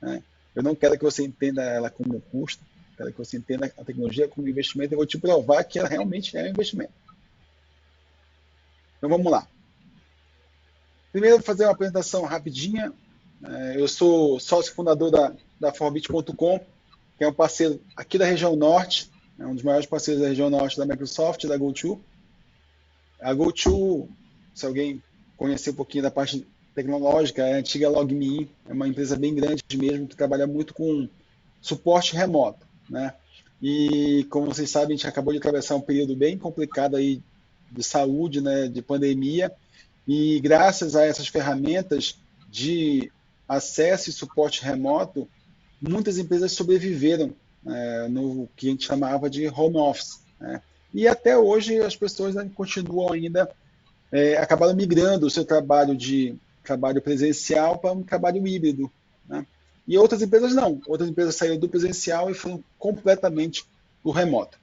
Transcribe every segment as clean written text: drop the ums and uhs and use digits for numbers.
né? Eu não quero que você entenda ela como custo, quero que você entenda a tecnologia como investimento. Eu vou te provar que ela realmente é um investimento. Então vamos lá. Primeiro, vou fazer uma apresentação rapidinha. Eu sou sócio fundador da Forbit.com, que é um parceiro aqui da região norte, é um dos maiores parceiros da região norte da Microsoft, da GoTo. A GoTo, se alguém conhecer um pouquinho da parte tecnológica, é a antiga LogMeIn, é uma empresa bem grande mesmo, que trabalha muito com suporte remoto, né? E como vocês sabem, a gente acabou de atravessar um período bem complicado aí de saúde, né, de pandemia, e graças a essas ferramentas de acesso e suporte remoto, muitas empresas sobreviveram, no que a gente chamava de home office, né? E até hoje as pessoas continuam ainda, acabaram migrando o seu trabalho de trabalho presencial para um trabalho híbrido, né? E outras empresas não. Outras empresas saíram do presencial e foram completamente do remoto.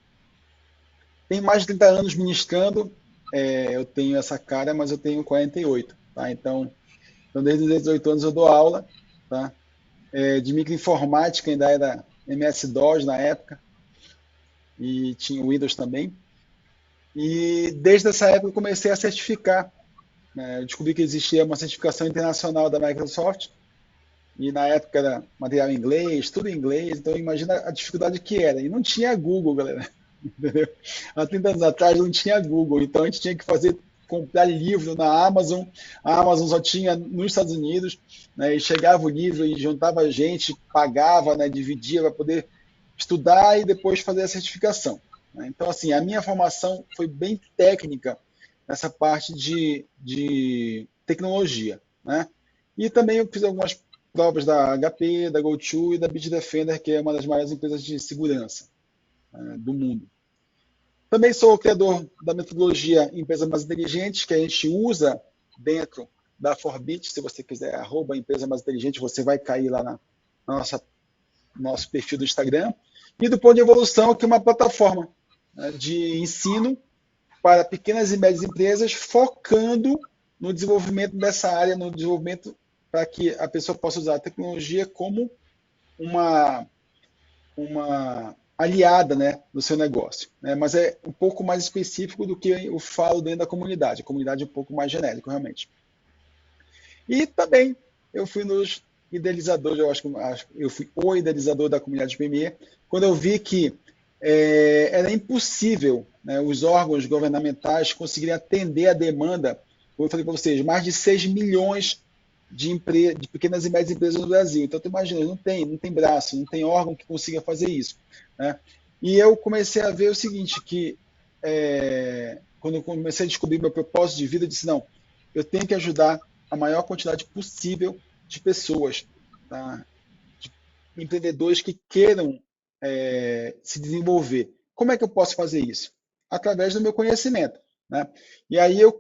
Tenho mais de 30 anos ministrando, eu tenho essa cara, mas eu tenho 48, tá? Então desde os 18 anos eu dou aula, tá? De microinformática, ainda era MS-DOS na época, e tinha o Windows também. E desde essa época eu comecei a certificar, né? Eu descobri que existia uma certificação internacional da Microsoft, e na época era material em inglês, tudo em inglês, então imagina a dificuldade que era. E não tinha Google, galera. Entendeu? Há 30 anos atrás não tinha Google, então a gente tinha que comprar livro na Amazon. A Amazon só tinha nos Estados Unidos, né? E chegava o livro e juntava gente, pagava, né? Dividia para poder estudar e depois fazer a certificação, né? Então, assim, a minha formação foi bem técnica nessa parte de tecnologia, né? E também eu fiz algumas provas da HP, da GoTo e da Bitdefender, que é uma das maiores empresas de segurança, do mundo. Também sou o criador da metodologia Empresa Mais Inteligente, que a gente usa dentro da Forbit. Se você quiser, arroba Empresa Mais Inteligente, você vai cair lá na nosso perfil do Instagram. E do Ponto de Evolução, que é uma plataforma, né, de ensino para pequenas e médias empresas, focando no desenvolvimento dessa área, no desenvolvimento para que a pessoa possa usar a tecnologia como uma aliada, né, no seu negócio, né? Mas é um pouco mais específico do que eu falo dentro da comunidade. A comunidade é um pouco mais genérico, realmente. E também eu fui nos idealizadores, eu acho que eu fui o idealizador da comunidade PME, quando eu vi que era impossível, né, os órgãos governamentais conseguirem atender a demanda. Como eu falei para vocês, mais de 6 milhões de pequenas e médias empresas no Brasil. Então, tu imagina, não tem braço, não tem órgão que consiga fazer isso, né? E eu comecei a ver o seguinte, que quando eu comecei a descobrir meu propósito de vida, eu disse, não, eu tenho que ajudar a maior quantidade possível de pessoas, tá? De empreendedores que queiram se desenvolver. Como é que eu posso fazer isso? Através do meu conhecimento, né? E aí eu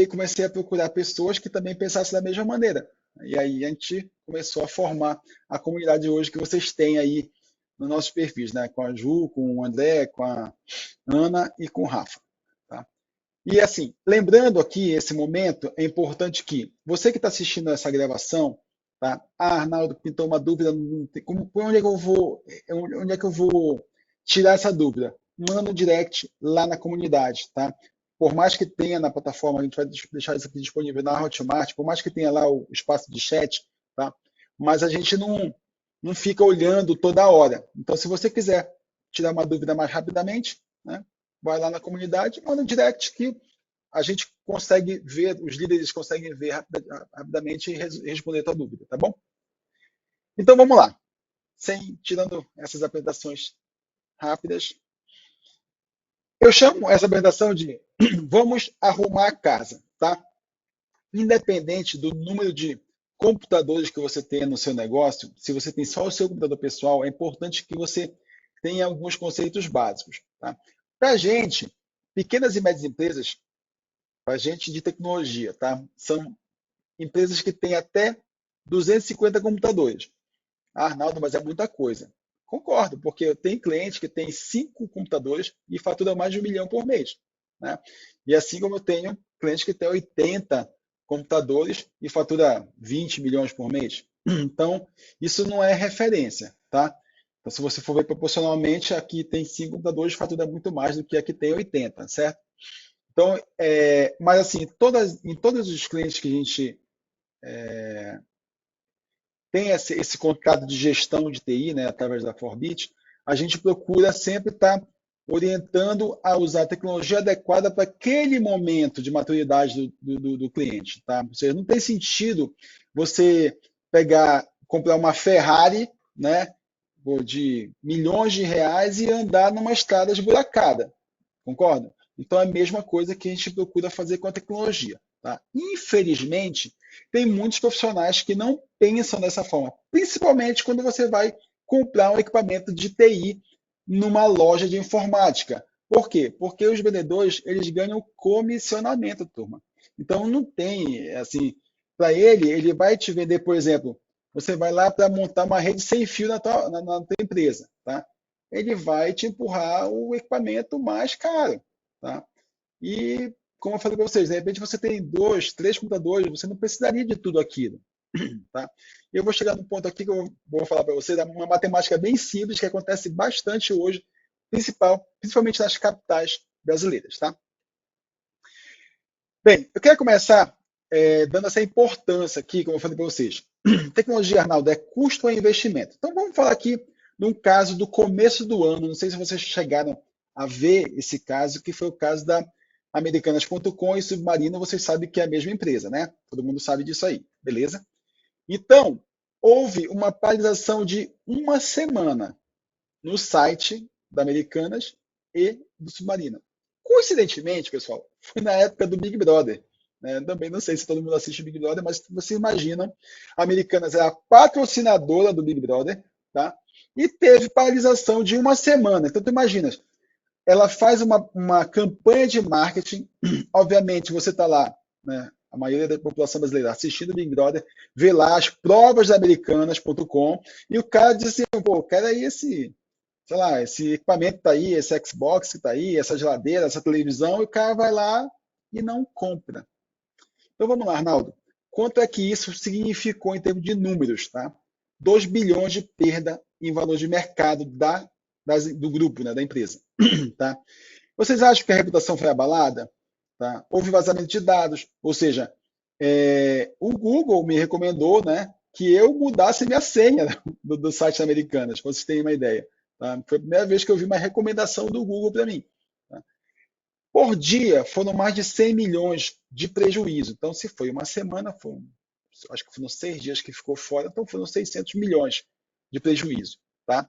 comecei a procurar pessoas que também pensassem da mesma maneira. E aí a gente começou a formar a comunidade hoje que vocês têm aí nos nossos perfis, né? Com a Ju, com o André, com a Ana e com o Rafa, tá? E assim, lembrando aqui esse momento, é importante que você que está assistindo essa gravação, tá? Ah, Arnaldo, pintou uma dúvida, por onde é que eu vou, onde é que eu vou tirar essa dúvida? Manda um direct lá na comunidade, tá? Por mais que tenha na plataforma, a gente vai deixar isso aqui disponível na Hotmart, por mais que tenha lá o espaço de chat, tá? Mas a gente não fica olhando toda hora. Então, se você quiser tirar uma dúvida mais rapidamente, né? Vai lá na comunidade, manda um direct que a gente consegue ver, os líderes conseguem ver rapidamente e responder a tua dúvida, tá bom? Então vamos lá. Tirando essas apresentações rápidas, eu chamo essa apresentação de vamos arrumar a casa, tá? Independente do número de computadores que você tenha no seu negócio, se você tem só o seu computador pessoal, é importante que você tenha alguns conceitos básicos, tá? Para a gente, pequenas e médias empresas, para a gente de tecnologia, tá? São empresas que têm até 250 computadores. Ah, Arnaldo, mas é muita coisa. Concordo, porque tem cliente que tem 5 computadores e fatura mais de 1 milhão por mês, né? E assim como eu tenho cliente que tem 80 computadores e fatura 20 milhões por mês. Então, isso não é referência, tá? Então, se você for ver proporcionalmente, aqui tem 5 computadores, fatura muito mais do que aqui tem 80, certo? Então, mas assim, em todos os clientes que a gente tem esse contrato de gestão de TI, né, através da Forbit, a gente procura sempre estar orientando a usar a tecnologia adequada para aquele momento de maturidade do cliente, tá? Ou seja, não tem sentido você comprar uma Ferrari, né, de milhões de reais e andar numa estrada esburacada, concorda? Então é a mesma coisa que a gente procura fazer com a tecnologia. Tá? Infelizmente, tem muitos profissionais que não pensam dessa forma, principalmente quando você vai comprar um equipamento de TI numa loja de informática. Por quê? Porque os vendedores eles ganham comissionamento, turma. Então não tem assim, para ele vai te vender, por exemplo, você vai lá para montar uma rede sem fio na tua empresa, tá? Ele vai te empurrar o equipamento mais caro, tá? E, como eu falei para vocês, de repente você tem 2, 3 computadores, você não precisaria de tudo aquilo, tá? Eu vou chegar num ponto aqui que eu vou falar para vocês, uma matemática bem simples que acontece bastante hoje, principalmente nas capitais brasileiras, tá? Bem, eu quero começar dando essa importância aqui, como eu falei para vocês. Tecnologia, Arnaldo, é custo ou investimento? Então vamos falar aqui num caso do começo do ano. Não sei se vocês chegaram a ver esse caso, que foi o caso da Americanas.com e Submarino. Vocês sabem que é a mesma empresa, né? Todo mundo sabe disso aí, beleza? Então, houve uma paralisação de uma semana no site da Americanas e do Submarino. Coincidentemente, pessoal, foi na época do Big Brother. Né? Também não sei se todo mundo assiste Big Brother, mas você imagina, a Americanas é a patrocinadora do Big Brother, tá? E teve paralisação de uma semana. Então, tu imaginas, ela faz uma campanha de marketing, obviamente você está lá, né? A maioria da população brasileira assistindo o Big Brother, vê lá as provas da Americanas.com e o cara diz assim, pô, quero aí sei lá, esse equipamento está aí, esse Xbox está aí, essa geladeira, essa televisão, e o cara vai lá e não compra. Então vamos lá, Arnaldo. Quanto é que isso significou em termos de números, tá? 2 bilhões de perda em valor de mercado do grupo, né, da empresa. Tá? Vocês acham que a reputação foi abalada? Tá? Houve vazamento de dados, ou seja, o Google me recomendou, né, que eu mudasse minha senha do site Americanas, para vocês terem uma ideia. Tá? Foi a primeira vez que eu vi uma recomendação do Google para mim. Tá? Por dia, foram mais de 100 milhões de prejuízo. Então, se foi uma semana, acho que foram 6 dias que ficou fora, então foram 600 milhões de prejuízo. Tá?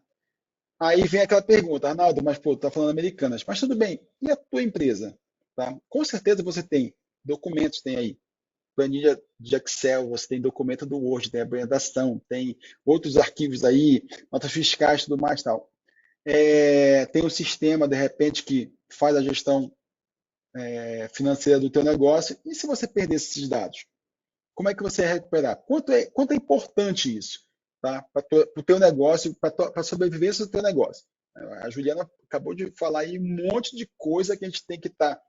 Aí vem aquela pergunta, Arnaldo, mas pô, tá falando Americanas, mas tudo bem, e a tua empresa? Tá? Com certeza você tem documentos, tem aí planilha de Excel, você tem documento do Word, tem a apresentação, tem outros arquivos aí, notas fiscais, tudo mais tal. Tem um sistema, de repente, que faz a gestão financeira do teu negócio, e se você perder esses dados? Como é que você vai recuperar? Quanto é importante isso, tá? Para o teu negócio, para a sobrevivência do teu negócio? A Juliana acabou de falar aí um monte de coisa que a gente tem que estar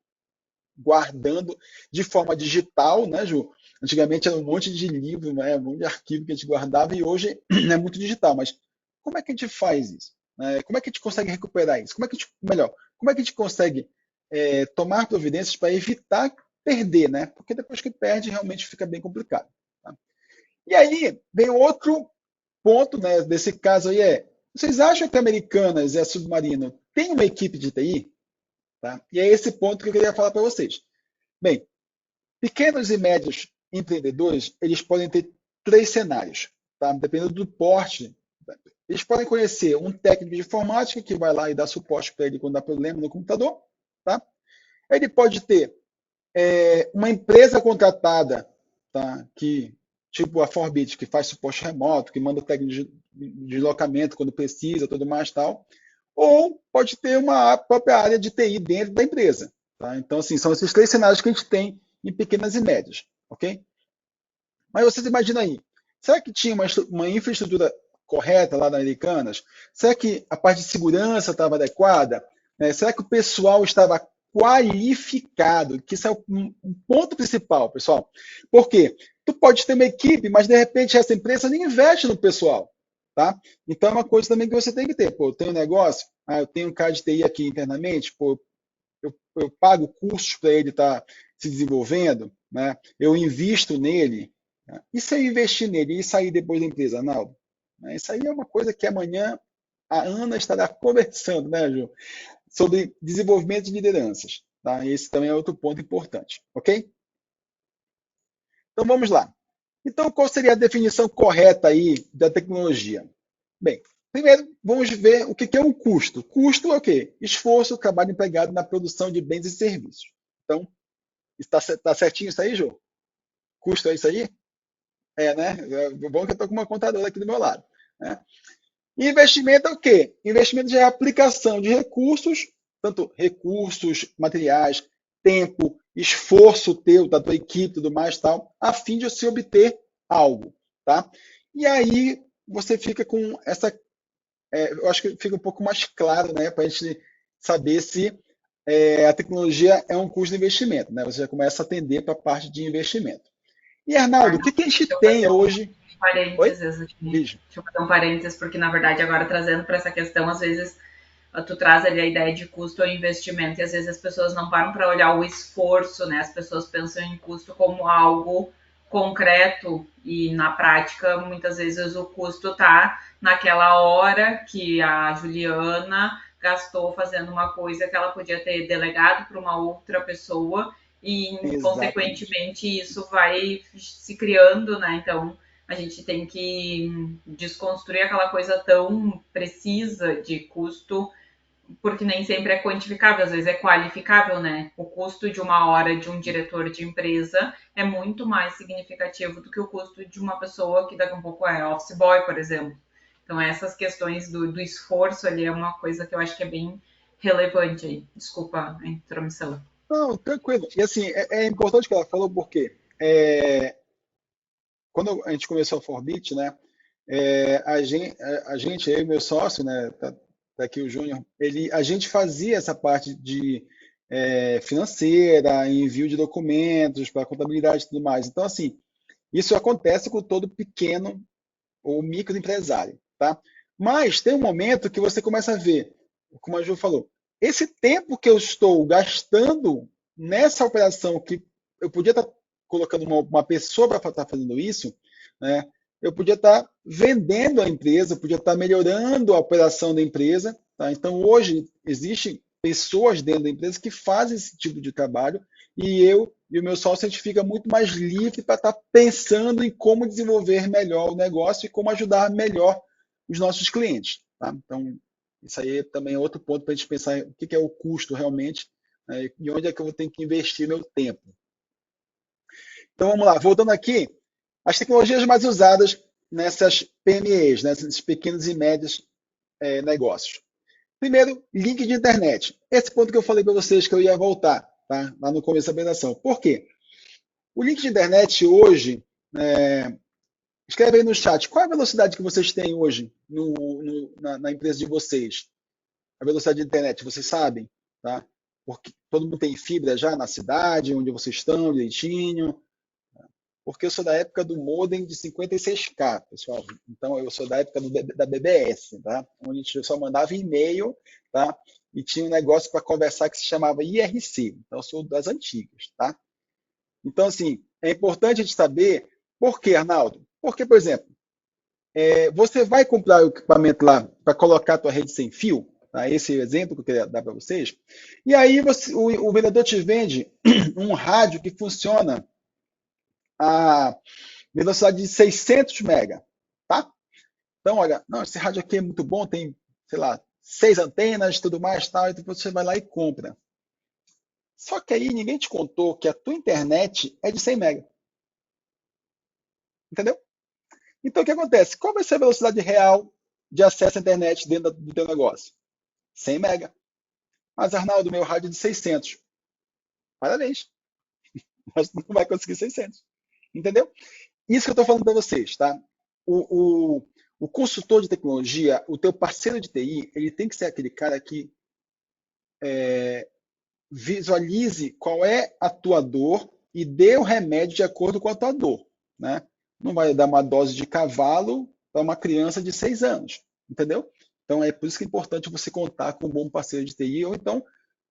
guardando de forma digital, né, Ju? Antigamente era um monte de livro, né, um monte de arquivo que a gente guardava e hoje é muito digital. Mas como é que a gente faz isso? Como é que a gente consegue recuperar isso? Como é que a gente consegue tomar providências para evitar perder, né? Porque depois que perde, realmente fica bem complicado. Tá? E aí vem outro ponto, né, desse caso aí vocês acham que a Americanas e a Submarino têm uma equipe de TI? Tá? E é esse ponto que eu queria falar para vocês. Bem, pequenos e médios empreendedores, eles podem ter 3 cenários, tá? Dependendo do porte. Eles podem conhecer um técnico de informática que vai lá e dá suporte para ele quando dá problema no computador, tá? Ele pode ter uma empresa contratada, tá? Tipo a Forbit, que faz suporte remoto, que manda técnico de deslocamento quando precisa, tudo mais tal. Ou pode ter uma própria área de TI dentro da empresa. Tá? Então, assim, são esses 3 cenários que a gente tem em pequenas e médias, ok? Mas vocês imaginam aí, será que tinha uma infraestrutura correta lá na Americanas? Será que a parte de segurança estava adequada? Será que o pessoal estava qualificado? Que isso é um ponto principal, pessoal. Por quê? Tu pode ter uma equipe, mas de repente essa empresa nem investe no pessoal, tá? Então é uma coisa também que você tem que ter. Pô, eu tenho um negócio, eu tenho um cara de TI aqui internamente, pô, eu pago custos para ele estar se desenvolvendo, né? Eu invisto nele. Né? E se eu investir nele e sair depois da empresa, Arnaldo? Né? Isso aí é uma coisa que amanhã a Ana estará conversando, né, Ju? Sobre desenvolvimento de lideranças. Tá? Esse também é outro ponto importante, ok? Então vamos lá. Então, qual seria a definição correta aí da tecnologia? Bem, primeiro vamos ver o que é um custo. Custo é o quê? Esforço, trabalho empregado na produção de bens e serviços. Então, está certinho isso aí, Jô? Custo é isso aí? É, né? É bom que eu estou com uma contadora aqui do meu lado. Né? Investimento é o quê? Investimento já é a aplicação de recursos, tanto recursos, materiais, tempo, esforço teu, da tua equipe, tudo mais, tal, a fim de se obter algo, tá? E aí você fica com essa, eu acho que fica um pouco mais claro, né, para a gente saber se a tecnologia é um custo de investimento, né? Você já começa a atender para a parte de investimento. E Arnaldo, o Arnaldo, que que a gente deixa eu tem fazer um hoje? Oi? parênteses aqui. Lígia. Deixa eu fazer um parênteses, porque na verdade agora trazendo para essa questão, às vezes tu traz ali a ideia de custo ou investimento, e às vezes as pessoas não param para olhar o esforço, né? As pessoas pensam em custo como algo concreto e na prática muitas vezes o custo tá naquela hora que a Juliana gastou fazendo uma coisa que ela podia ter delegado para uma outra pessoa e Exatamente. consequentemente isso vai se criando, né? Então a gente tem que desconstruir aquela coisa tão precisa de custo, porque nem sempre é quantificável, às vezes é qualificável, né? O custo de uma hora de um diretor de empresa é muito mais significativo do que o custo de uma pessoa que daqui a um pouco é office boy, por exemplo. Então, essas questões do esforço ali é uma coisa que eu acho que é bem relevante aí. Desculpa a intromissão. Não, tranquilo. E assim, é importante que ela falou porque quando a gente começou a Forbit, né, a gente, eu e meu sócio, né, tá aqui o Júnior, a gente fazia essa parte de financeira, envio de documentos para contabilidade e tudo mais. Então, assim, isso acontece com todo pequeno ou microempresário, tá? Mas tem um momento que você começa a ver, como a Ju falou, esse tempo que eu estou gastando nessa operação que eu podia estar colocando uma pessoa para estar fazendo isso, né? Eu podia estar vendendo a empresa, eu podia estar melhorando a operação da empresa, tá? Então hoje existem pessoas dentro da empresa que fazem esse tipo de trabalho e eu e o meu sócio a gente fica muito mais livre para estar pensando em como desenvolver melhor o negócio e como ajudar melhor os nossos clientes. Tá? Então, isso aí também é outro ponto para a gente pensar o que é o custo realmente, né, e onde é que eu vou ter que investir meu tempo. Então, vamos lá, voltando aqui, as tecnologias mais usadas nessas PMEs, nessas pequenos e médios negócios. Primeiro, link de internet. Esse ponto que eu falei para vocês que eu ia voltar, tá? Lá no começo da apresentação. Por quê? O link de internet hoje, escreve aí no chat, qual é a velocidade que vocês têm hoje na empresa de vocês? A velocidade de internet, vocês sabem, tá? Porque todo mundo tem fibra já na cidade, onde vocês estão, direitinho. Porque eu sou da época do modem de 56K, pessoal. Então eu sou da época da BBS, tá? Onde a gente só mandava e-mail, tá? E tinha um negócio para conversar que se chamava IRC. Então eu sou das antigas, tá? Então, assim, é importante a gente saber por quê, Arnaldo? Porque, por exemplo, você vai comprar o equipamento lá para colocar a tua rede sem fio, tá? Esse é o exemplo que eu queria dar para vocês, e aí o vendedor te vende um rádio que funciona a velocidade de 600 mega, tá? Então, olha, não, esse rádio aqui é muito bom, tem, sei lá, 6 antenas, tudo mais, tal, então você vai lá e compra. Só que aí ninguém te contou que a tua internet é de 100 mega, entendeu? Então, o que acontece? Qual vai ser a velocidade real de acesso à internet dentro do teu negócio? 100 mega. Mas, Arnaldo, meu rádio é de 600. Parabéns, mas não vai conseguir 600. Entendeu? Isso que eu estou falando para vocês, tá? O consultor de tecnologia, o teu parceiro de TI, ele tem que ser aquele cara que visualize qual é a tua dor e dê o remédio de acordo com a tua dor. né? Não vai dar uma dose de cavalo para uma criança de 6 anos, entendeu? Então é por isso que é importante você contar com um bom parceiro de TI, ou então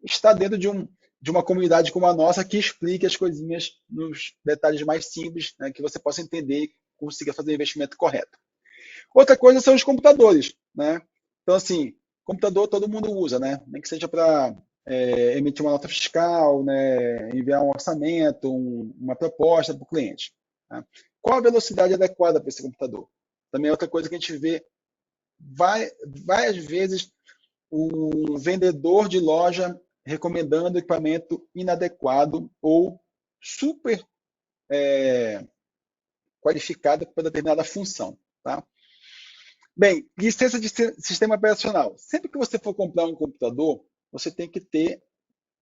estar dentro de uma comunidade como a nossa que explique as coisinhas nos detalhes mais simples, né, que você possa entender e consiga fazer o investimento correto. Outra coisa são os computadores, né? Então, assim, computador todo mundo usa, né? Nem que seja para emitir uma nota fiscal, né? Enviar um orçamento, uma proposta para o cliente. Tá? Qual a velocidade adequada para esse computador? Também é outra coisa que a gente vê várias vezes o vendedor de loja recomendando equipamento inadequado ou super qualificado para determinada função, tá? Bem, licença de sistema operacional. Sempre que você for comprar um computador, você tem que ter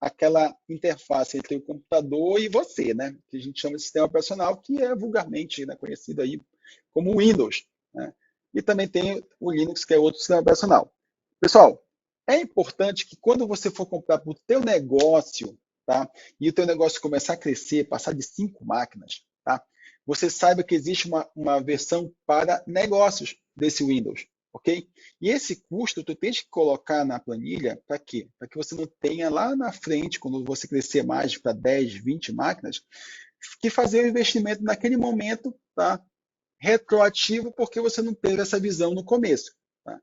aquela interface entre o computador e você, né? Que a gente chama de sistema operacional, que é vulgarmente, né, conhecido aí como Windows, né? E também tem o Linux, que é outro sistema operacional. Pessoal, é importante que quando você for comprar para o teu negócio, tá? E o teu negócio começar a crescer, passar de 5 máquinas, tá? Você saiba que existe uma versão para negócios desse Windows, ok? E esse custo tu tens que colocar na planilha para quê? Para que você não tenha lá na frente, quando você crescer mais para 10, 20 máquinas, que fazer o investimento naquele momento, tá? Retroativo, porque você não teve essa visão no começo. Tá?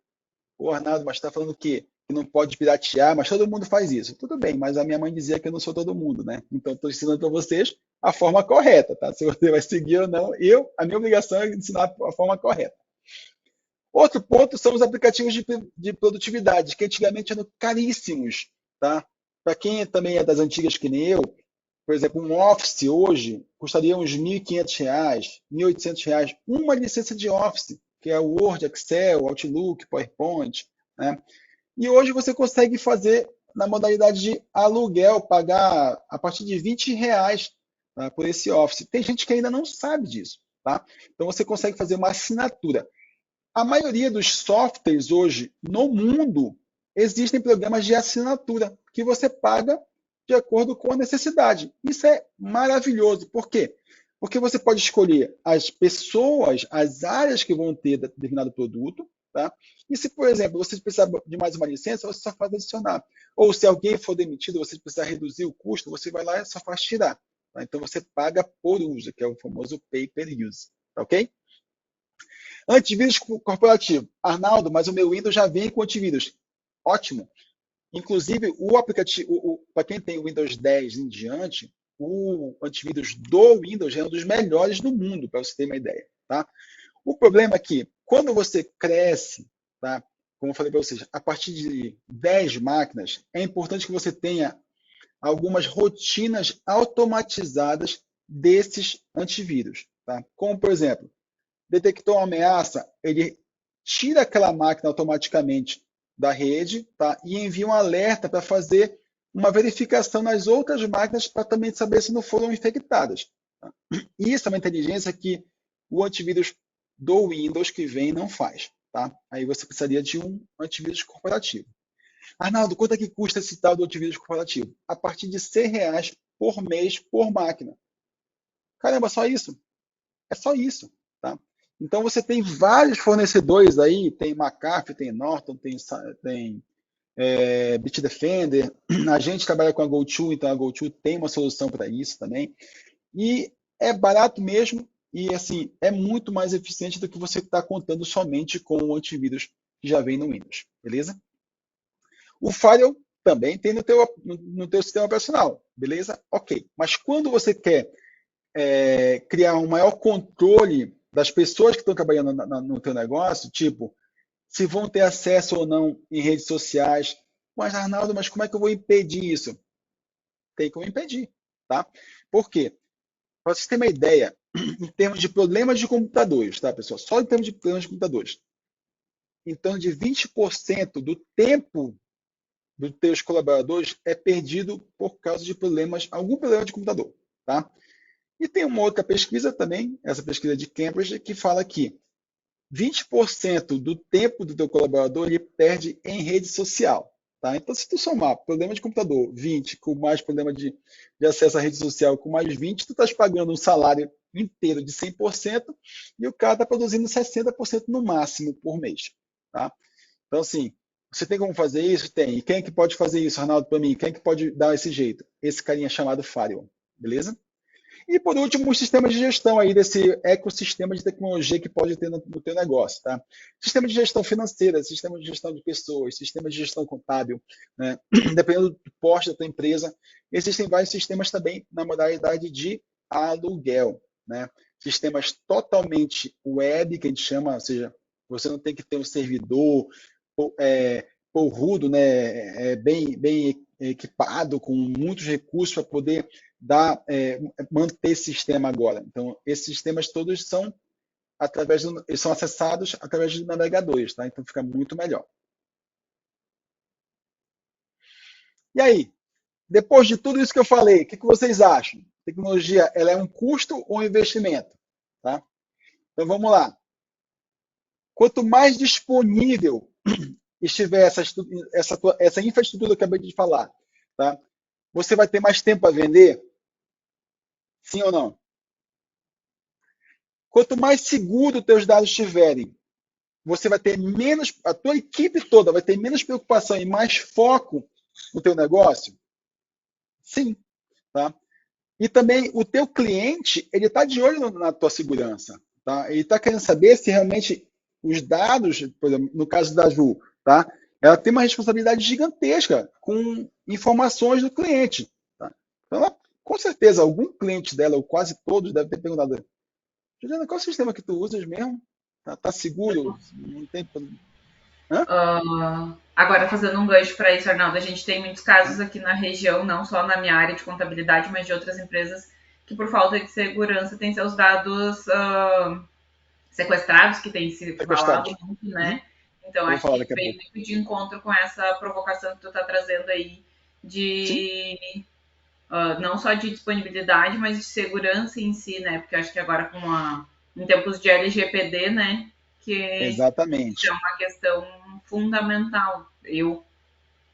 O Arnaldo, mas está falando que não pode piratear, mas todo mundo faz isso. Tudo bem, mas a minha mãe dizia que eu não sou todo mundo, né? Então estou ensinando para vocês a forma correta, tá? Se você vai seguir ou não, a minha obrigação é ensinar a forma correta. Outro ponto são os aplicativos de produtividade, que antigamente eram caríssimos, tá? Para quem também é das antigas que nem eu, por exemplo, um Office hoje custaria uns R$ 1.500, R$ 1.800, uma licença de Office, que é o Word, Excel, Outlook, PowerPoint, né? E hoje você consegue fazer na modalidade de aluguel, pagar a partir de R$ 20, tá, por esse Office. Tem gente que ainda não sabe disso, tá? Então você consegue fazer uma assinatura. A maioria dos softwares hoje no mundo existem programas de assinatura que você paga de acordo com a necessidade. Isso é maravilhoso. Por quê? Porque você pode escolher as pessoas, as áreas que vão ter determinado produto, tá? E se, por exemplo, você precisar de mais uma licença, você só faz adicionar. Ou se alguém for demitido, você precisar reduzir o custo, você vai lá e só faz tirar. Tá? Então você paga por uso, que é o famoso pay per use. Tá ok? Antivírus corporativo. Arnaldo, mas o meu Windows já vem com antivírus. Ótimo. Inclusive, o aplicativo, para quem tem o Windows 10 em diante, o antivírus do Windows é um dos melhores do mundo, para você ter uma ideia. Tá? O problema é que, quando você cresce, tá? Como eu falei para vocês, a partir de 10 máquinas, é importante que você tenha algumas rotinas automatizadas desses antivírus. Tá? Como, por exemplo, detectou uma ameaça, ele tira aquela máquina automaticamente da rede, tá? E envia um alerta para fazer uma verificação nas outras máquinas para também saber se não foram infectadas. Tá? Isso é uma inteligência que o antivírus do Windows que vem não faz. Tá? Aí você precisaria de um antivírus corporativo. Arnaldo, quanto é que custa esse tal do antivírus corporativo? A partir de R$ 100 por mês por máquina. Caramba, só isso? É só isso. Tá? Então você tem vários fornecedores aí, tem McAfee, tem Norton, tem Bitdefender. A gente trabalha com a GoTo, então a GoTo tem uma solução para isso também. E é barato mesmo e assim é muito mais eficiente do que você estar contando somente com o antivírus que já vem no Windows, beleza? O Firewall também tem no teu sistema operacional, beleza? Ok. Mas quando você quer criar um maior controle das pessoas que estão trabalhando no teu negócio, tipo, se vão ter acesso ou não em redes sociais. Mas, Arnaldo, mas como é que eu vou impedir isso? Tem como impedir, tá? Por quê? Para vocês terem uma ideia, em termos de problemas de computadores, tá, pessoal? Só em termos de problemas de computadores, em torno de 20% do tempo dos teus colaboradores é perdido por causa de algum problema de computador, tá? E tem uma outra pesquisa também, essa pesquisa de Cambridge, que fala que 20% do tempo do teu colaborador ele perde em rede social. Tá? Então, se tu somar problema de computador 20 com mais problema de acesso à rede social com mais 20, tu estás pagando um salário inteiro de 100% e o cara está produzindo 60% no máximo por mês. Tá? Então, assim, você tem como fazer isso? Tem. E quem é que pode fazer isso, Arnaldo, para mim? Quem é que pode dar esse jeito? Esse carinha chamado Firewall. Beleza? E por último, os sistemas de gestão aí desse ecossistema de tecnologia que pode ter no teu negócio, tá? Sistema de gestão financeira, sistema de gestão de pessoas, sistema de gestão contábil, né? Dependendo do porte da tua empresa, existem vários sistemas também na modalidade de aluguel, né? Sistemas totalmente web, que a gente chama, ou seja, você não tem que ter um servidor porrudo, né? Bem equipado, com muitos recursos para poder manter esse sistema agora. Então, esses sistemas todos são são acessados através de navegadores, tá? Então fica muito melhor. E aí, depois de tudo isso que eu falei, o que vocês acham? Tecnologia, ela é um custo ou um investimento? Tá? Então vamos lá. Quanto mais disponível estiver essa infraestrutura que eu acabei de falar, tá? Você vai ter mais tempo a vender? Sim ou não? Quanto mais seguro os teus dados estiverem, você vai ter menos, a tua equipe toda vai ter menos preocupação e mais foco no teu negócio? Sim, tá? E também o teu cliente, ele está de olho na tua segurança, tá? Ele está querendo saber se realmente os dados, por exemplo, no caso da Ju, tá? Ela tem uma responsabilidade gigantesca com informações do cliente, tá? Então, com certeza, algum cliente dela, ou quase todos, deve ter perguntado: Juliana, qual é o sistema que tu usas mesmo? Tá seguro? Não tem. Hã? Agora, fazendo um gancho para isso, Arnaldo, a gente tem muitos casos aqui na região, não só na minha área de contabilidade, mas de outras empresas que, por falta de segurança, têm seus dados sequestrados, que tem se falado Sequestrados. muito, né? Então, Vou acho falar que daqui a veio pouco. muito de encontro com essa provocação que tu está trazendo aí Sim, de não só de disponibilidade, mas de segurança em si, né? Porque acho que agora em tempos de LGPD, né? Que isso é exatamente. uma questão fundamental. Eu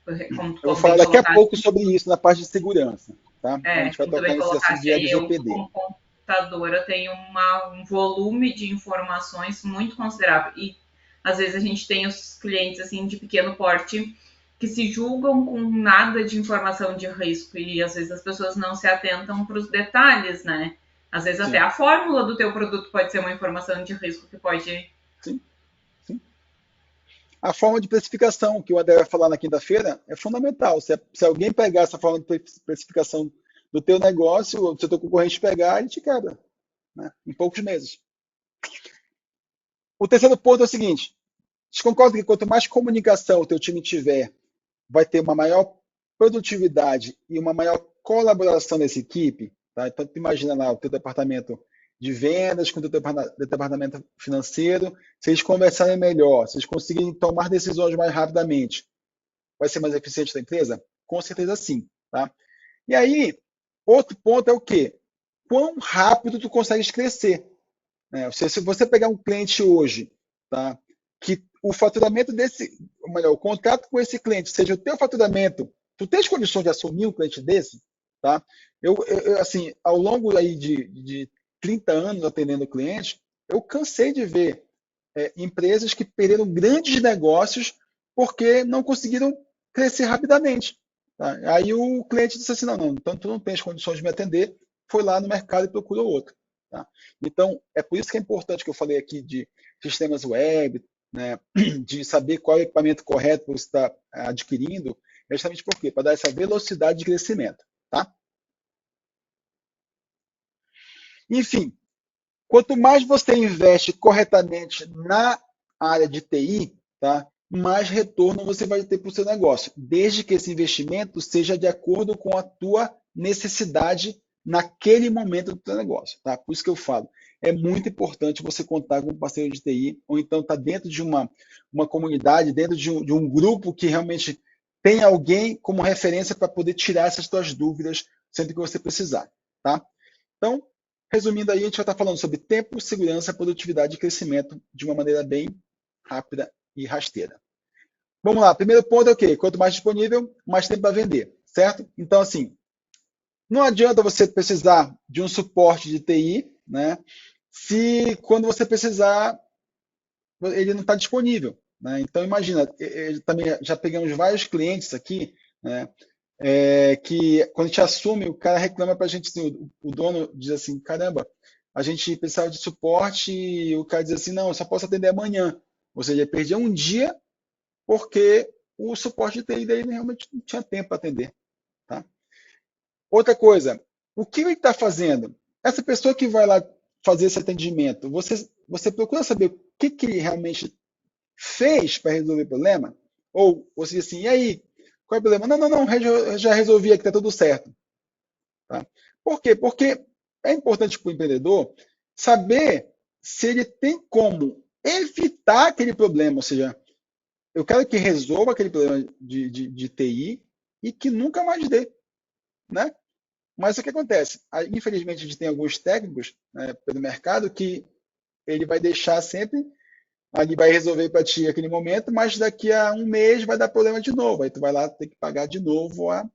vou Como falar bem daqui a colocaste, pouco sobre isso na parte de segurança, tá? A gente vai como tu tocar bem nesse assunto colocaste de aí, eu LGPD. como computadora tenho um volume de informações muito considerável. E às vezes a gente tem os clientes assim de pequeno porte que se julgam com nada de informação de risco e às vezes as pessoas não se atentam para os detalhes, né? Às vezes até Sim, a fórmula do teu produto pode ser uma informação de risco que pode. sim, sim. A forma de precificação, que o André vai falar na quinta-feira, é fundamental. Se alguém pegar essa forma de precificação do teu negócio, se o teu concorrente pegar, ele te quebra, né? Em poucos meses. O terceiro ponto é o seguinte: você concorda que quanto mais comunicação o teu time tiver, vai ter uma maior produtividade e uma maior colaboração nessa equipe? Tá? Então, tu imagina lá o teu departamento de vendas com o teu departamento financeiro, se eles conversarem melhor, se eles conseguirem tomar decisões mais rapidamente, vai ser mais eficiente da empresa? Com certeza sim. Tá? E aí, outro ponto é o quê? Quão rápido tu consegues crescer, né? Se você pegar um cliente hoje, tá, que o faturamento desse, ou melhor, o contrato com esse cliente seja o teu faturamento, tu tens condições de assumir um cliente desse? Tá? Assim, ao longo aí de 30 anos atendendo clientes, eu cansei de ver empresas que perderam grandes negócios porque não conseguiram crescer rapidamente. Tá? Aí o cliente disse assim: não, então tu não tens condições de me atender, foi lá no mercado e procurou outro. Tá? Então, é por isso que é importante que eu falei aqui de sistemas web, né, de saber qual é o equipamento correto que você está adquirindo, é justamente por quê? Para dar essa velocidade de crescimento. Tá? Enfim, quanto mais você investe corretamente na área de TI, tá, mais retorno você vai ter para o seu negócio, desde que esse investimento seja de acordo com a tua necessidade naquele momento do teu negócio. Tá? Por isso que eu falo, é muito importante você contar com um parceiro de TI, ou então estar dentro de uma comunidade, dentro de um grupo que realmente tem alguém como referência para poder tirar essas tuas dúvidas sempre que você precisar. Tá? Então, resumindo aí, a gente vai estar falando sobre tempo, segurança, produtividade e crescimento de uma maneira bem rápida e rasteira. Vamos lá, primeiro ponto é o quê? Quanto mais disponível, mais tempo para vender, certo? Então, assim, não adianta você precisar de um suporte de TI, né? Se quando você precisar, ele não está disponível, né? Então, imagina, também já pegamos vários clientes aqui, né? Que quando a gente assume, o cara reclama para a gente, assim, o dono diz assim, caramba, a gente precisava de suporte e o cara diz assim, não, eu só posso atender amanhã. Ou seja, ele perdia um dia porque o suporte de TI dele realmente não tinha tempo para atender. Tá? Outra coisa, o que ele está fazendo? Essa pessoa que vai lá fazer esse atendimento, você procura saber o que ele realmente fez para resolver o problema? Ou você diz assim, e aí, qual é o problema? Não, não, não, já resolvi aqui, está tudo certo. Tá? Por quê? Porque é importante para o empreendedor saber se ele tem como evitar aquele problema, ou seja, eu quero que resolva aquele problema de TI e que nunca mais dê, né? Mas o que acontece? Infelizmente, a gente tem alguns técnicos, né, pelo mercado que ele vai deixar sempre, ali vai resolver para ti aquele momento, mas daqui a um mês vai dar problema de novo. Aí tu vai lá ter que pagar de novo a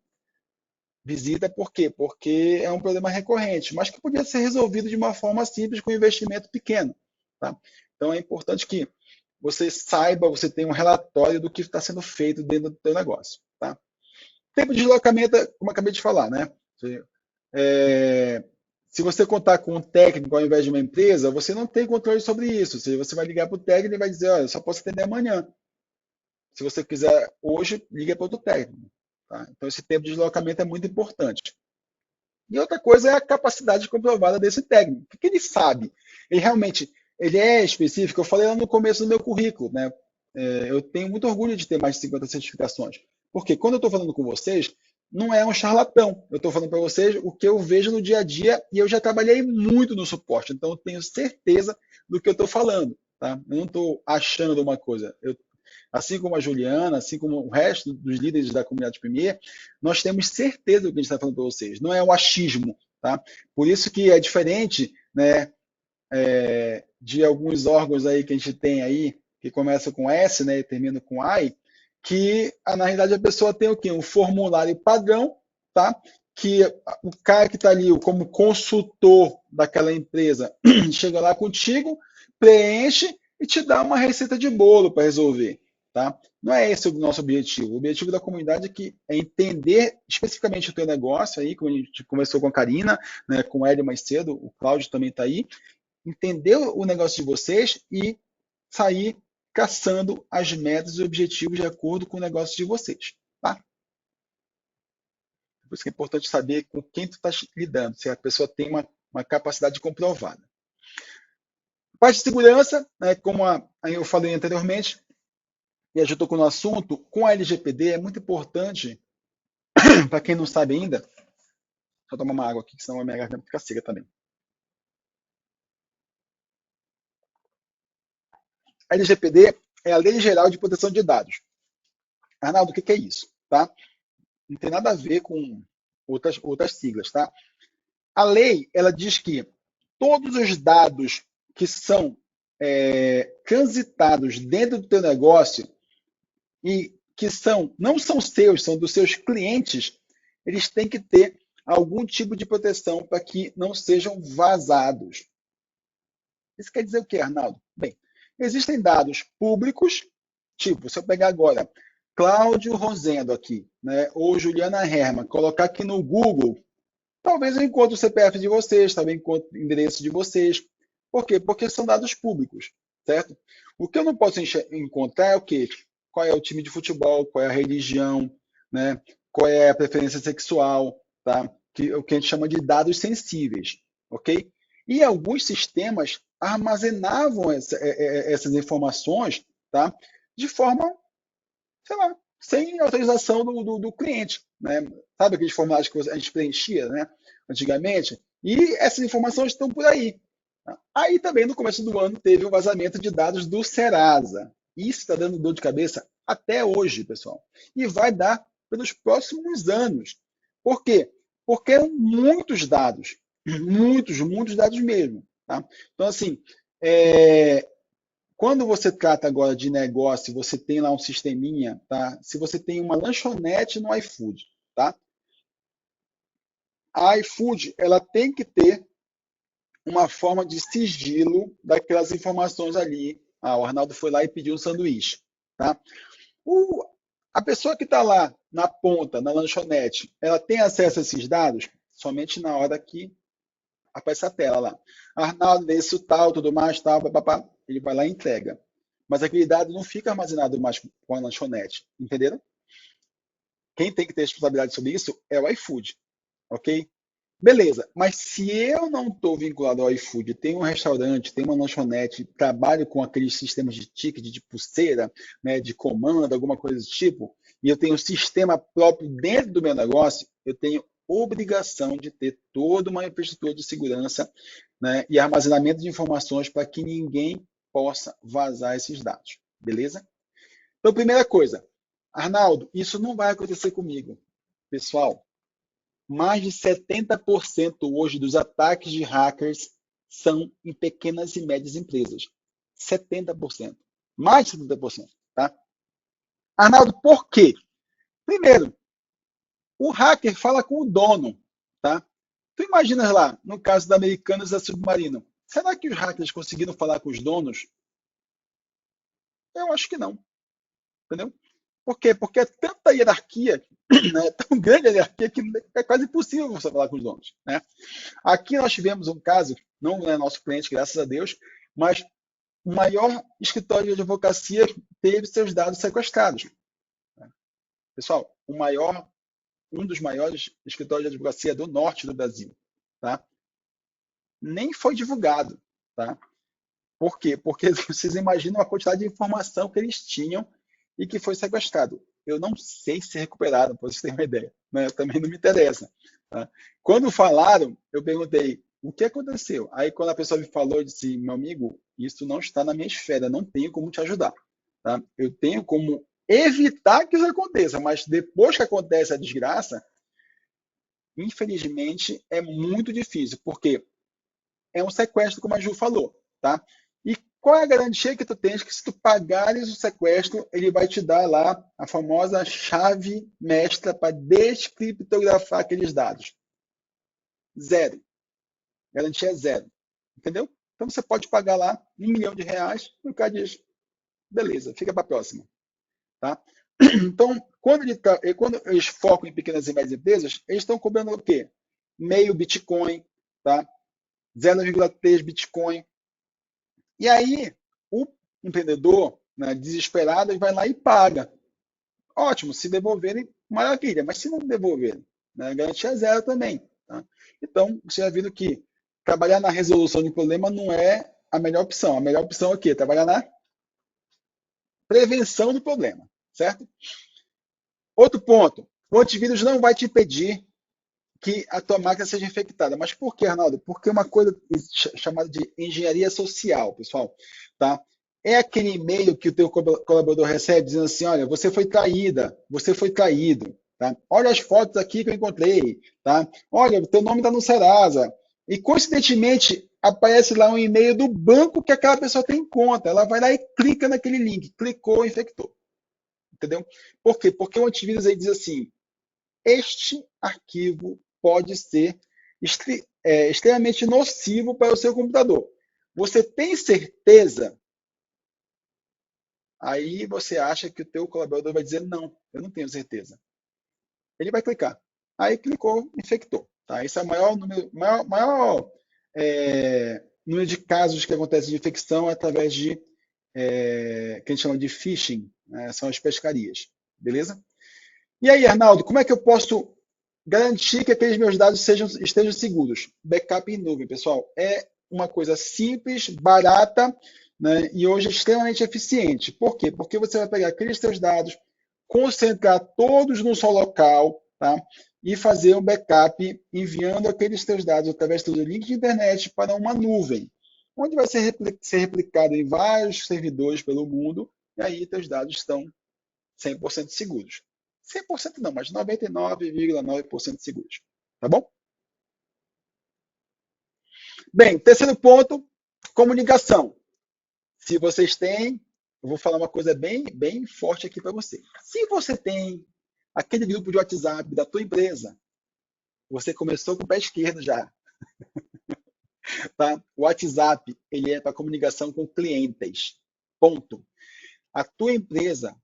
visita. Por quê? Porque é um problema recorrente, mas que podia ser resolvido de uma forma simples com um investimento pequeno. Tá? Então é importante que você saiba, você tenha um relatório do que está sendo feito dentro do teu negócio. Tá? Tempo de deslocamento, como eu acabei de falar, né? É, se você contar com um técnico ao invés de uma empresa, você não tem controle sobre isso. Ou seja, você vai ligar para o técnico e vai dizer, olha, eu só posso atender amanhã. Se você quiser hoje, liga para outro técnico. Tá? Então, esse tempo de deslocamento é muito importante. E outra coisa é a capacidade comprovada desse técnico. O que ele sabe? Ele realmente ele é específico. Eu falei lá no começo do meu currículo, né? Eu tenho muito orgulho de ter mais de 50 certificações. Porque quando eu estou falando com vocês, não é um charlatão. Eu estou falando para vocês o que eu vejo no dia a dia e eu já trabalhei muito no suporte. Então eu tenho certeza do que eu estou falando. Tá? Eu não estou achando de uma coisa. Assim como a Juliana, assim como o resto dos líderes da comunidade Premier, nós temos certeza do que a gente está falando para vocês. Não é um achismo, tá? Por isso que é diferente, né, de alguns órgãos aí que a gente tem aí, que começam com S, né, e terminam com I, que na realidade a pessoa tem o quê? Um formulário padrão, tá? Que o cara que está ali como consultor daquela empresa chega lá contigo, preenche e te dá uma receita de bolo para resolver. Tá? Não é esse o nosso objetivo. O objetivo da comunidade é entender especificamente o teu negócio, aí, como a gente conversou com a Karina, né, com o Hélio mais cedo, o Cláudio também está aí, entender o negócio de vocês e sair caçando as metas e objetivos de acordo com o negócio de vocês. Tá? Por isso que é importante saber com quem tu está lidando, se a pessoa tem uma capacidade comprovada. Parte de segurança, né, como eu falei anteriormente, e a gente tocou no assunto, com a LGPD é muito importante, para quem não sabe ainda, só tomar uma água aqui, senão a minha garganta fica seca também. A LGPD é a Lei Geral de Proteção de Dados. Arnaldo, o que é isso? Tá? Não tem nada a ver com outras siglas. Tá? A lei ela diz que todos os dados que são transitados dentro do teu negócio e que não são seus, são dos seus clientes, eles têm que ter algum tipo de proteção para que não sejam vazados. Isso quer dizer o quê, Arnaldo? Bem, existem dados públicos, tipo, se eu pegar agora Cláudio Rosendo aqui, né, ou Juliana Herman, colocar aqui no Google, talvez eu encontre o CPF de vocês, talvez encontre o endereço de vocês. Por quê? Porque são dados públicos, certo? O que eu não posso encontrar é o quê? Qual é o time de futebol, qual é a religião, né? Qual é a preferência sexual, tá? O que a gente chama de dados sensíveis, ok? E alguns sistemas armazenavam essas informações, tá? De forma, sei lá, sem autorização do cliente, né? Sabe aqueles formulários que a gente preenchia, né? Antigamente? E essas informações estão por aí. Aí também no começo do ano teve um vazamento de dados do Serasa. Isso está dando dor de cabeça até hoje, pessoal. E vai dar pelos próximos anos. Por quê? Porque eram muitos dados. Muitos dados mesmo. Tá? Então, assim, Quando você trata agora de negócio, você tem lá um sisteminha, tá? Se você tem uma lanchonete no iFood, tá? A iFood, ela tem que ter uma forma de sigilo daquelas informações ali. Ah, o Arnaldo foi lá e pediu um sanduíche, tá? O, a pessoa que está lá na ponta, na lanchonete, ela tem acesso a esses dados somente na hora que aparece a tela lá. Arnaldo, isso tal, tudo mais, tal, papapá, ele vai lá e entrega. Mas aquele dado não fica armazenado mais com a lanchonete, entenderam? Quem tem que ter responsabilidade sobre isso é o iFood, ok? Beleza, mas se eu não estou vinculado ao iFood, tenho um restaurante, tenho uma lanchonete, trabalho com aqueles sistemas de ticket, de pulseira, né, de comando, alguma coisa do tipo, e eu tenho um sistema próprio dentro do meu negócio, eu tenho obrigação de ter toda uma infraestrutura de segurança, né, e armazenamento de informações para que ninguém possa vazar esses dados, beleza? Então, primeira coisa, Arnaldo, isso não vai acontecer comigo. Pessoal, mais de 70% hoje dos ataques de hackers são em pequenas e médias empresas. 70%. Mais de 70%. Tá? Arnaldo, por quê? Primeiro, o hacker fala com o dono. Tá? Tu imaginas lá, no caso da Americanas e da Submarino, será que os hackers conseguiram falar com os donos? Eu acho que não. Entendeu? Por quê? Porque é tanta hierarquia, né, tão grande a hierarquia que é quase impossível você falar com os donos. Né? Aqui nós tivemos um caso, não é nosso cliente, graças a Deus, mas o maior escritório de advocacia teve seus dados sequestrados. Pessoal, um dos maiores escritórios de advocacia do norte do Brasil, tá? Nem foi divulgado, tá? Por quê? Porque vocês imaginam a quantidade de informação que eles tinham e que foi sequestrado. Eu não sei se recuperaram, para vocês terem uma ideia. Né? Também não me interessa. Tá? Quando falaram, eu perguntei, o que aconteceu? Aí quando a pessoa me falou, eu disse, meu amigo, isso não está na minha esfera, não tenho como te ajudar. Tá? Eu tenho como evitar que isso aconteça, mas depois que acontece a desgraça, infelizmente é muito difícil, porque é um sequestro, como a Ju falou, tá? E qual é a garantia que tu tens que se tu pagares o sequestro, ele vai te dar lá a famosa chave mestra para descriptografar aqueles dados? Zero. Garantia é zero. Entendeu? Então você pode pagar lá R$ 1 milhão e o cara diz, beleza, fica para a próxima. Tá? Então, quando eles focam em pequenas e médias empresas, eles estão cobrando o quê? Meio Bitcoin, tá? 0,3 Bitcoin. E aí, o empreendedor, né, desesperado, vai lá e paga. Ótimo, se devolverem, maravilha, mas se não devolverem, né, a garantia é zero também. Tá? Então, você já viu que trabalhar na resolução de problema não é a melhor opção. A melhor opção é o quê? Trabalhar na prevenção do problema, certo? Outro ponto, o antivírus não vai te impedir que a tua máquina seja infectada. Mas por que, Arnaldo? Porque é uma coisa chamada de engenharia social, pessoal. Tá? É aquele e-mail que o teu colaborador recebe dizendo assim, olha, você foi traída, você foi traído. Tá? Olha as fotos aqui que eu encontrei. Tá? Olha, o teu nome está no Serasa. E, coincidentemente, aparece lá um e-mail do banco que aquela pessoa tem em conta. Ela vai lá e clica naquele link. Clicou, infectou. Entendeu? Por quê? Porque o antivírus aí diz assim, este arquivo pode ser extremamente nocivo para o seu computador. Você tem certeza? Aí você acha que o teu colaborador vai dizer, não, eu não tenho certeza. Ele vai clicar. Aí clicou, infectou. Tá? Esse é o número de casos que acontecem de infecção através de, que a gente chama de phishing, né? São as pescarias. Beleza? E aí, Arnaldo, como é que eu posso garantir que aqueles meus dados estejam seguros? Backup em nuvem, pessoal. É uma coisa simples, barata, né, e hoje extremamente eficiente. Por quê? Porque você vai pegar aqueles seus dados, concentrar todos num só local, tá? E fazer um backup enviando aqueles seus dados através do link de internet para uma nuvem, onde vai ser replicado em vários servidores pelo mundo, e aí teus dados estão 100% seguros. 100% não, mas 99,9% seguros. Tá bom? Bem, terceiro ponto, comunicação. Se vocês têm, eu vou falar uma coisa bem forte aqui para você. Se você tem aquele grupo de WhatsApp da tua empresa, você começou com o pé esquerdo já, tá? O WhatsApp, ele é para comunicação com clientes. Ponto. A tua empresa,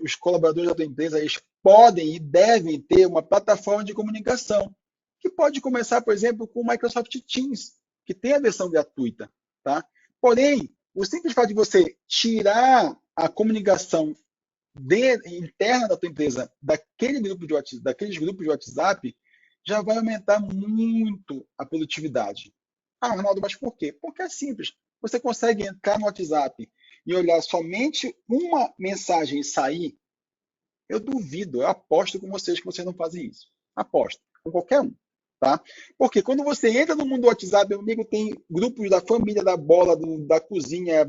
os colaboradores da tua empresa, eles podem e devem ter uma plataforma de comunicação, que pode começar, por exemplo, com o Microsoft Teams, que tem a versão gratuita, tá? Porém, o simples fato de você tirar a comunicação interna da tua empresa daqueles grupos de WhatsApp, já vai aumentar muito a produtividade. Ah, Ronaldo, mas por quê? Porque é simples. Você consegue entrar no WhatsApp e olhar somente uma mensagem e sair. Eu duvido, eu aposto com vocês que vocês não fazem isso. Aposto, com qualquer um. Tá? Porque quando você entra no mundo do WhatsApp, meu amigo, tem grupos da família, da bola, da cozinha,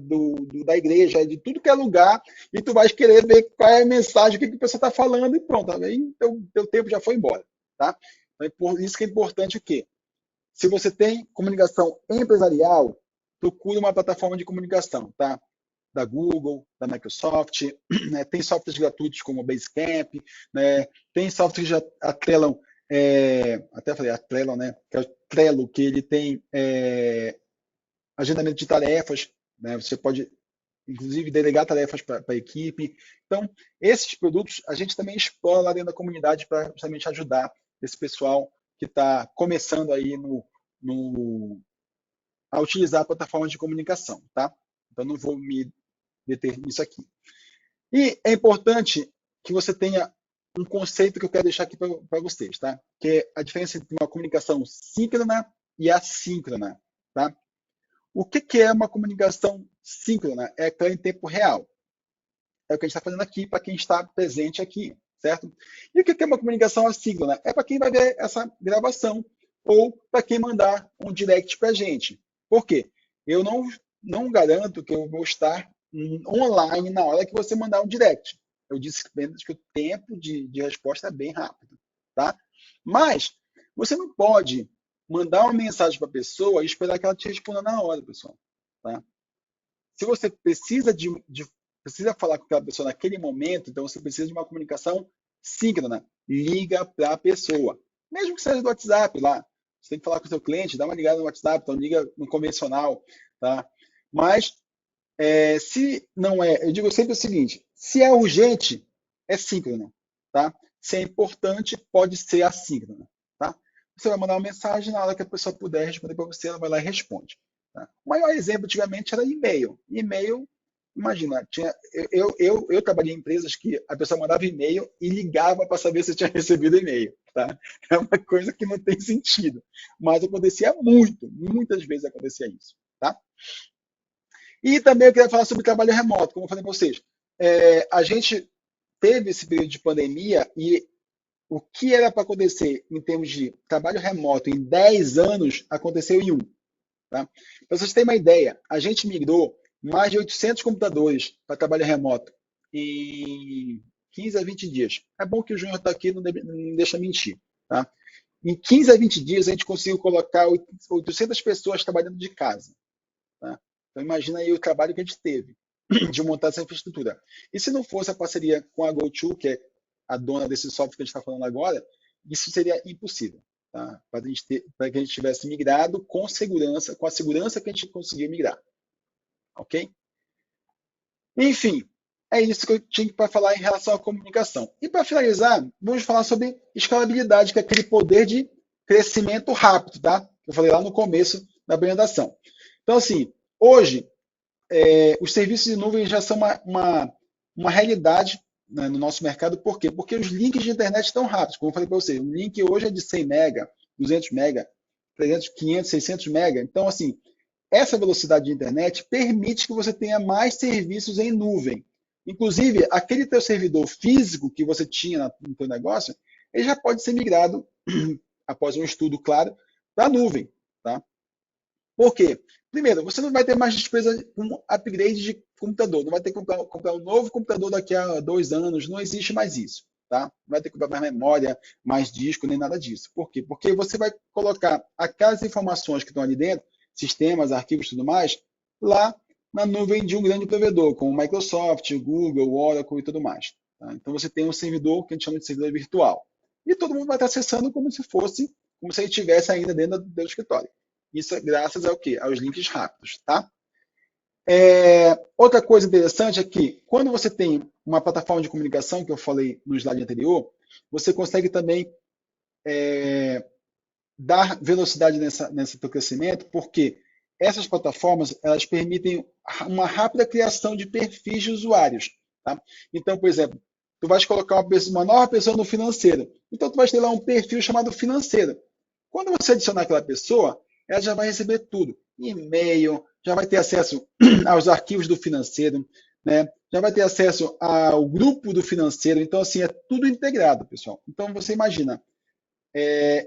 da igreja, de tudo que é lugar, e tu vais querer ver qual é a mensagem, o que a pessoa está falando, e pronto, aí teu tempo já foi embora. Tá? Então, é por isso que é importante o quê? Se você tem comunicação empresarial, procure uma plataforma de comunicação, tá? Da Google, da Microsoft, né? Tem softwares gratuitos como o Basecamp, né? Tem softwares que já atrelam, até falei atrelam, né? Que é o Trello, que ele tem agendamento de tarefas, né? Você pode, inclusive, delegar tarefas para a equipe. Então, esses produtos a gente também explora lá dentro da comunidade para justamente ajudar esse pessoal que está começando aí a utilizar a plataforma de comunicação, tá? Então, não vou me deter nisso aqui. E é importante que você tenha um conceito que eu quero deixar aqui para vocês, tá? Que é a diferença entre uma comunicação síncrona e assíncrona, tá? O que é uma comunicação síncrona? É aquela em tempo real. É o que a gente está fazendo aqui para quem está presente aqui, certo? E o que é uma comunicação assíncrona? É para quem vai ver essa gravação ou para quem mandar um direct para a gente. Por quê? Eu não garanto que eu vou estar online na hora que você mandar um direct. Eu disse apenas que o tempo de resposta é bem rápido, tá? Mas você não pode mandar uma mensagem para a pessoa e esperar que ela te responda na hora, pessoal, tá? Se você precisa falar com aquela pessoa naquele momento, então você precisa de uma comunicação síncrona. Liga para a pessoa. Mesmo que seja do WhatsApp lá. Você tem que falar com o seu cliente, dá uma ligada no WhatsApp, então liga no convencional. Tá? Mas, se não é, eu digo sempre o seguinte, se é urgente, é síncrona. Tá? Se é importante, pode ser assíncrona. Tá? Você vai mandar uma mensagem, na hora que a pessoa puder responder para você, ela vai lá e responde. Tá? O maior exemplo antigamente era e-mail. E-mail, imagina, eu trabalhei em empresas que a pessoa mandava e-mail e ligava para saber se tinha recebido e-mail. Tá? É uma coisa que não tem sentido. Mas acontecia muito, muitas vezes acontecia isso. Tá? E também eu queria falar sobre trabalho remoto, como eu falei para vocês. A gente teve esse período de pandemia e o que era para acontecer em termos de trabalho remoto em 10 anos, aconteceu em um. Tá? Para vocês terem uma ideia, a gente migrou mais de 800 computadores para trabalho remoto em 15 a 20 dias. É bom que o Júnior está aqui, não deixa mentir. Tá? Em 15 a 20 dias, a gente conseguiu colocar 800 pessoas trabalhando de casa. Tá? Então, imagina aí o trabalho que a gente teve de montar essa infraestrutura. E se não fosse a parceria com a GoTo, que é a dona desse software que a gente está falando agora, isso seria impossível. Tá? Para que a gente tivesse migrado com segurança, com a segurança que a gente conseguiu migrar. Ok? Enfim, é isso que eu tinha para falar em relação à comunicação. E para finalizar, vamos falar sobre escalabilidade, que é aquele poder de crescimento rápido, tá? Que eu falei lá no começo da apresentação. Então, assim, hoje, os serviços de nuvem já são uma realidade, né, no nosso mercado. Por quê? Porque os links de internet estão rápidos. Como eu falei para você, o link hoje é de 100 mega, 200 mega, 300, 500, 600 mega. Então, assim, essa velocidade de internet permite que você tenha mais serviços em nuvem. Inclusive, aquele teu servidor físico que você tinha no teu negócio, ele já pode ser migrado, após um estudo claro, para a nuvem. Tá? Por quê? Primeiro, você não vai ter mais despesa com upgrade de computador. Não vai ter que comprar um novo computador daqui a 2 anos. Não existe mais isso. Tá? Não vai ter que comprar mais memória, mais disco, nem nada disso. Por quê? Porque você vai colocar aquelas informações que estão ali dentro, sistemas, arquivos e tudo mais, lá na nuvem de um grande provedor, como Microsoft, Google, Oracle e tudo mais. Tá? Então você tem um servidor que a gente chama de servidor virtual. E todo mundo vai estar acessando como se fosse, como se ele estivesse ainda dentro do escritório. Isso é graças ao quê? Aos links rápidos, tá? Outra coisa interessante é que quando você tem uma plataforma de comunicação, que eu falei no slide anterior, você consegue também dar velocidade nesse teu crescimento, porque essas plataformas elas permitem uma rápida criação de perfis de usuários. Tá? Então, por exemplo, tu vais colocar uma nova pessoa no financeiro. Então, tu vais ter lá um perfil chamado financeiro. Quando você adicionar aquela pessoa, ela já vai receber tudo. E-mail, já vai ter acesso aos arquivos do financeiro, né? Já vai ter acesso ao grupo do financeiro. Então, assim, é tudo integrado, pessoal. Então, você imagina,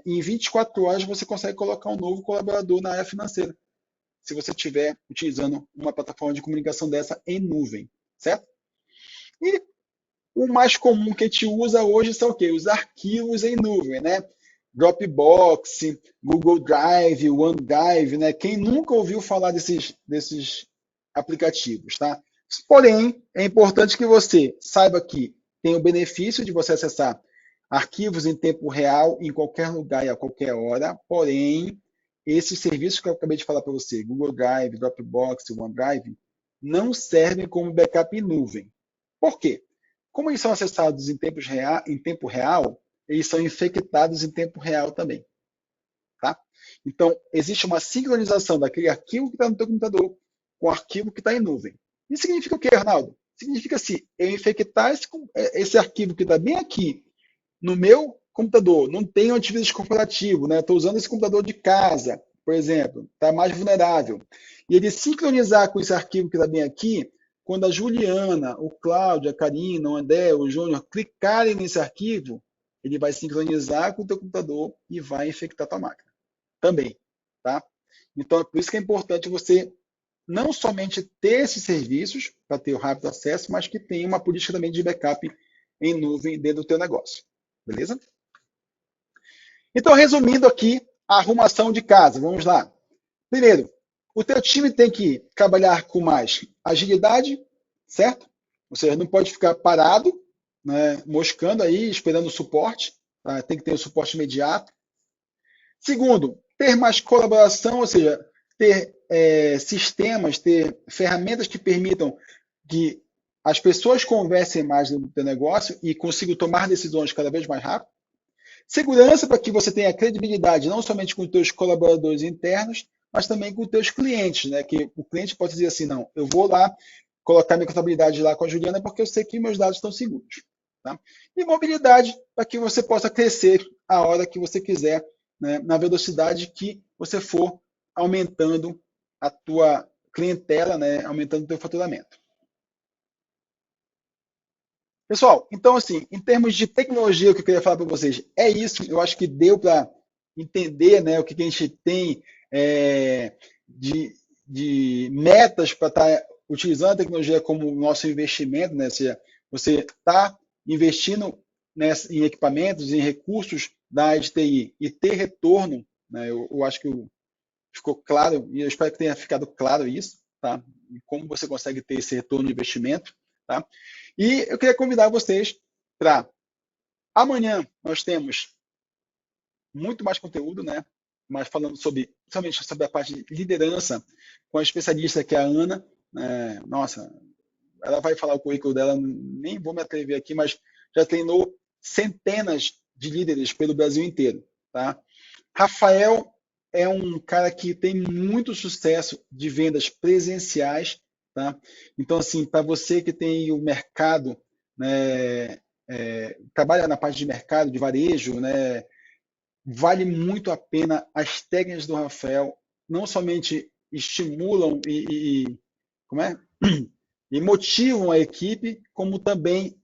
em 24 horas você consegue colocar um novo colaborador na área financeira, se você estiver utilizando uma plataforma de comunicação dessa em nuvem, certo? E o mais comum que a gente usa hoje são o quê? Os arquivos em nuvem, né? Dropbox, Google Drive, OneDrive, né? Quem nunca ouviu falar desses aplicativos, tá? Porém, é importante que você saiba que tem o benefício de você acessar arquivos em tempo real, em qualquer lugar e a qualquer hora, porém, esses serviços que eu acabei de falar para você, Google Drive, Dropbox, OneDrive, não servem como backup em nuvem. Por quê? Como eles são acessados em tempo real, eles são infectados em tempo real também. Tá? Então, existe uma sincronização daquele arquivo que está no teu computador com o arquivo que está em nuvem. Isso significa o quê, Arnaldo? Significa se eu infectar esse arquivo que está bem aqui no meu computador, não tem um antivírus corporativo, né? Estou usando esse computador de casa, por exemplo, está mais vulnerável. E ele sincronizar com esse arquivo que está bem aqui, quando a Juliana, o Cláudio, a Karina, o André, o Júnior clicarem nesse arquivo, ele vai sincronizar com o teu computador e vai infectar a tua máquina também, tá? Então é por isso que é importante você não somente ter esses serviços para ter o rápido acesso, mas que tenha uma política também de backup em nuvem dentro do teu negócio. Beleza? Então, resumindo aqui a arrumação de casa, vamos lá. Primeiro, o teu time tem que trabalhar com mais agilidade, certo? Ou seja, não pode ficar parado, né, moscando aí, esperando o suporte, tá? Tem que ter o suporte imediato. Segundo, ter mais colaboração, ou seja, ter sistemas, ter ferramentas que permitam que as pessoas conversem mais no teu negócio e consigam tomar decisões cada vez mais rápido. Segurança para que você tenha credibilidade não somente com os teus colaboradores internos, mas também com os teus clientes, né? Que o cliente pode dizer assim, não, eu vou lá colocar minha contabilidade lá com a Juliana porque eu sei que meus dados estão seguros. Tá? E mobilidade para que você possa crescer a hora que você quiser, né? Na velocidade que você for aumentando a tua clientela, né? Aumentando o teu faturamento. Pessoal, então assim, em termos de tecnologia, o que eu queria falar para vocês é isso. Eu acho que deu para entender, né, o que a gente tem de metas para estar utilizando a tecnologia como nosso investimento, né? Ou seja, você está investindo em equipamentos, em recursos da área de TI e ter retorno, né? Eu acho que ficou claro e eu espero que tenha ficado claro isso, tá? E como você consegue ter esse retorno de investimento, tá? E eu queria convidar vocês para amanhã nós temos muito mais conteúdo, né? Mas falando somente sobre a parte de liderança com a especialista que é a Ana. Nossa, ela vai falar o currículo dela, nem vou me atrever aqui, mas já treinou centenas de líderes pelo Brasil inteiro, tá? Rafael é um cara que tem muito sucesso de vendas presenciais, tá? Então, assim, para você que tem o mercado, né, trabalha na parte de mercado, de varejo, né, vale muito a pena as técnicas do Rafael, não somente estimulam como é? E motivam a equipe, como também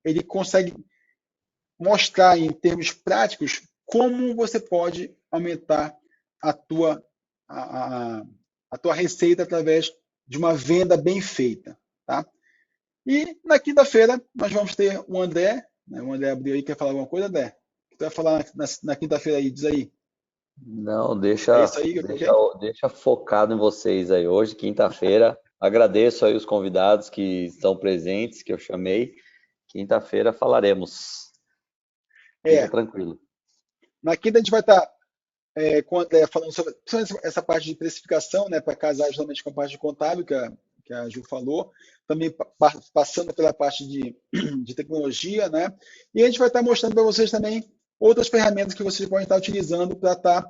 ele consegue mostrar em termos práticos como você pode aumentar a tua, a, a, a tua receita através de uma venda bem feita. Tá? E na quinta-feira nós vamos ter o André, né? O André abriu aí, quer falar alguma coisa, André? O que tu vai falar na quinta-feira aí? Diz aí. Não, É deixa, isso aí que eu deixa, coloquei? deixa focado em vocês aí hoje, quinta-feira. Agradeço aí os convidados que estão presentes, que eu chamei. Quinta-feira falaremos. Fica É. tranquilo. Na quinta a gente vai estar com o André falando sobre principalmente essa parte de precificação, né, para casar justamente com a parte de contábil, que a Ju falou, também passando pela parte de tecnologia, né, e a gente vai estar mostrando para vocês também outras ferramentas que vocês podem estar utilizando para estar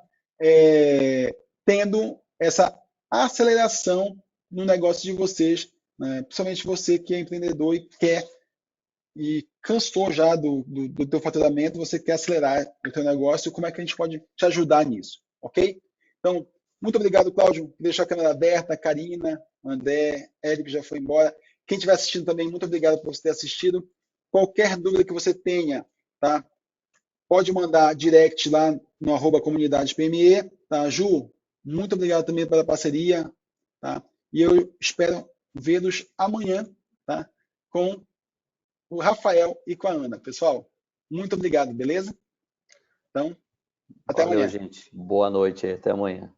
tendo essa aceleração no negócio de vocês, né, principalmente você que é empreendedor e quer e cansou já do teu faturamento, você quer acelerar o teu negócio, como é que a gente pode te ajudar nisso, ok? Então, muito obrigado, Cláudio, por deixar a câmera aberta, Karina, André, Érico já foi embora. Quem estiver assistindo também, muito obrigado por você ter assistido. Qualquer dúvida que você tenha, tá? Pode mandar direct lá no @comunidade PME, tá? Ju, muito obrigado também pela parceria, tá? E eu espero vê-los amanhã, tá? Com o Rafael e com a Ana. Pessoal, muito obrigado, beleza? Então, até Valeu, amanhã. gente. Boa noite e até amanhã.